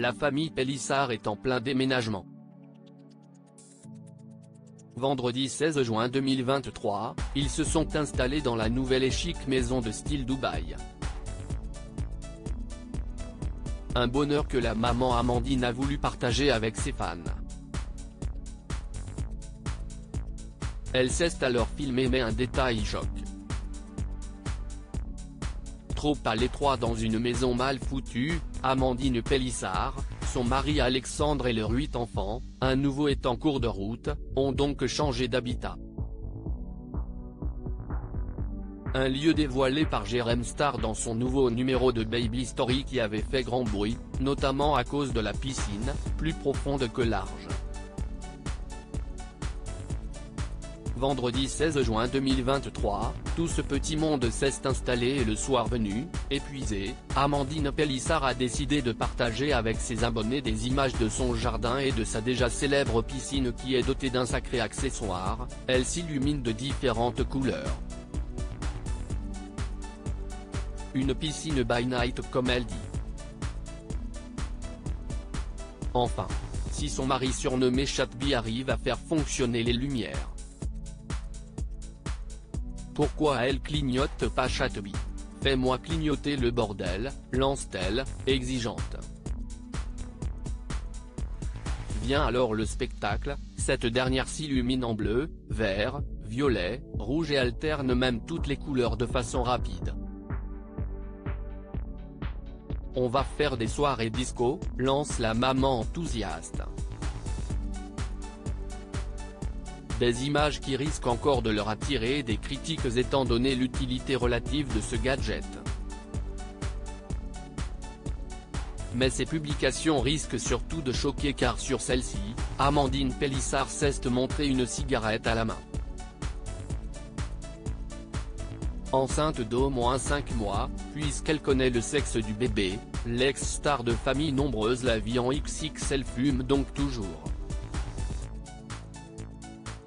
la famille Pélissard est en plein déménagement. Vendredi 16 juin 2023, ils se sont installés dans la nouvelle et chic maison de style Dubaï. Un bonheur que la maman Amandine a voulu partager avec ses fans. Elle s'est alors filmée, mais un détail choque. Trop à l'étroit dans une maison mal foutue, Amandine Pélissard, son mari Alexandre et leurs 8 enfants, un nouveau est en cours de route, ont donc changé d'habitat. Un lieu dévoilé par Jérém Star dans son nouveau numéro de Baby Story qui avait fait grand bruit, notamment à cause de la piscine, plus profonde que large. Vendredi 16 juin 2023, tout ce petit monde s'est installé et le soir venu, épuisé, Amandine Pélissard a décidé de partager avec ses abonnés des images de son jardin et de sa déjà célèbre piscine qui est dotée d'un sacré accessoire, elle s'illumine de différentes couleurs. Une piscine by night comme elle dit. Enfin, si son mari surnommé Chatby arrive à faire fonctionner les lumières. Pourquoi elle clignote pas Chatby? Fais-moi clignoter le bordel, lance-t-elle, exigeante. Vient alors le spectacle, cette dernière s'illumine en bleu, vert, violet, rouge et alterne même toutes les couleurs de façon rapide. On va faire des soirées disco, lance la maman enthousiaste. Des images qui risquent encore de leur attirer des critiques étant donné l'utilité relative de ce gadget. Mais ces publications risquent surtout de choquer car sur celle-ci, Amandine Pélissard s'est montrée une cigarette à la main. Enceinte d'au moins 5 mois, puisqu'elle connaît le sexe du bébé, l'ex-star de famille nombreuse la vie en XXL fume donc toujours.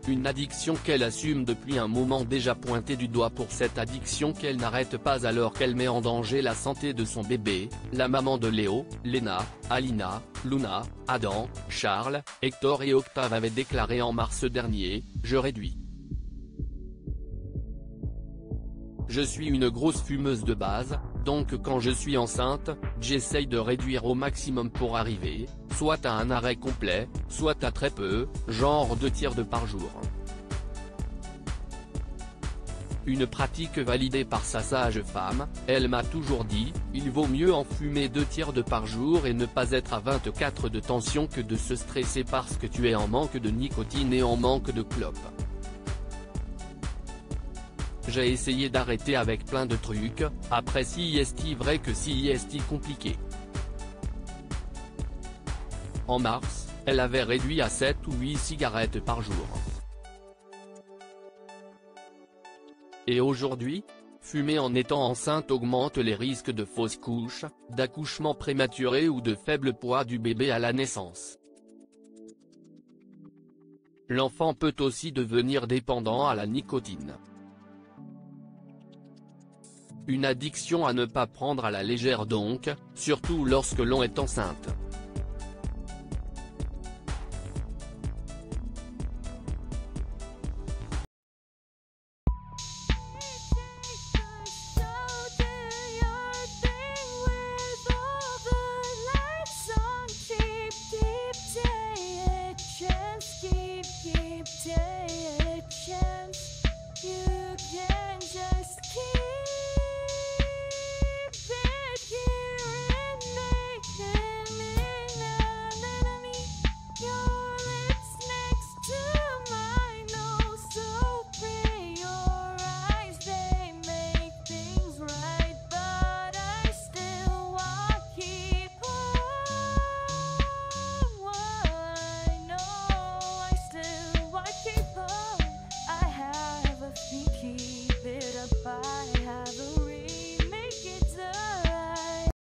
Une addiction qu'elle assume depuis un moment déjà, pointée du doigt pour cette addiction qu'elle n'arrête pas alors qu'elle met en danger la santé de son bébé, la maman de Léo, Léna, Alina, Luna, Adam, Charles, Hector et Octave avait déclaré en mars dernier, « Je réduis. Je suis une grosse fumeuse de base, donc quand je suis enceinte, j'essaye de réduire au maximum pour arriver, soit à un arrêt complet, soit à très peu, genre 2 tiers de par jour. » Une pratique validée par sa sage-femme, elle m'a toujours dit, il vaut mieux en fumer 2 tiers de par jour et ne pas être à 24 de tension que de se stresser parce que tu es en manque de nicotine et en manque de clopes. J'ai essayé d'arrêter avec plein de trucs, après si est vrai que si est compliqué. En mars, elle avait réduit à 7 ou 8 cigarettes par jour. Et aujourd'hui, fumer en étant enceinte augmente les risques de fausses couches, d'accouchement prématuré ou de faible poids du bébé à la naissance. L'enfant peut aussi devenir dépendant à la nicotine. Une addiction à ne pas prendre à la légère donc, surtout lorsque l'on est enceinte. Keep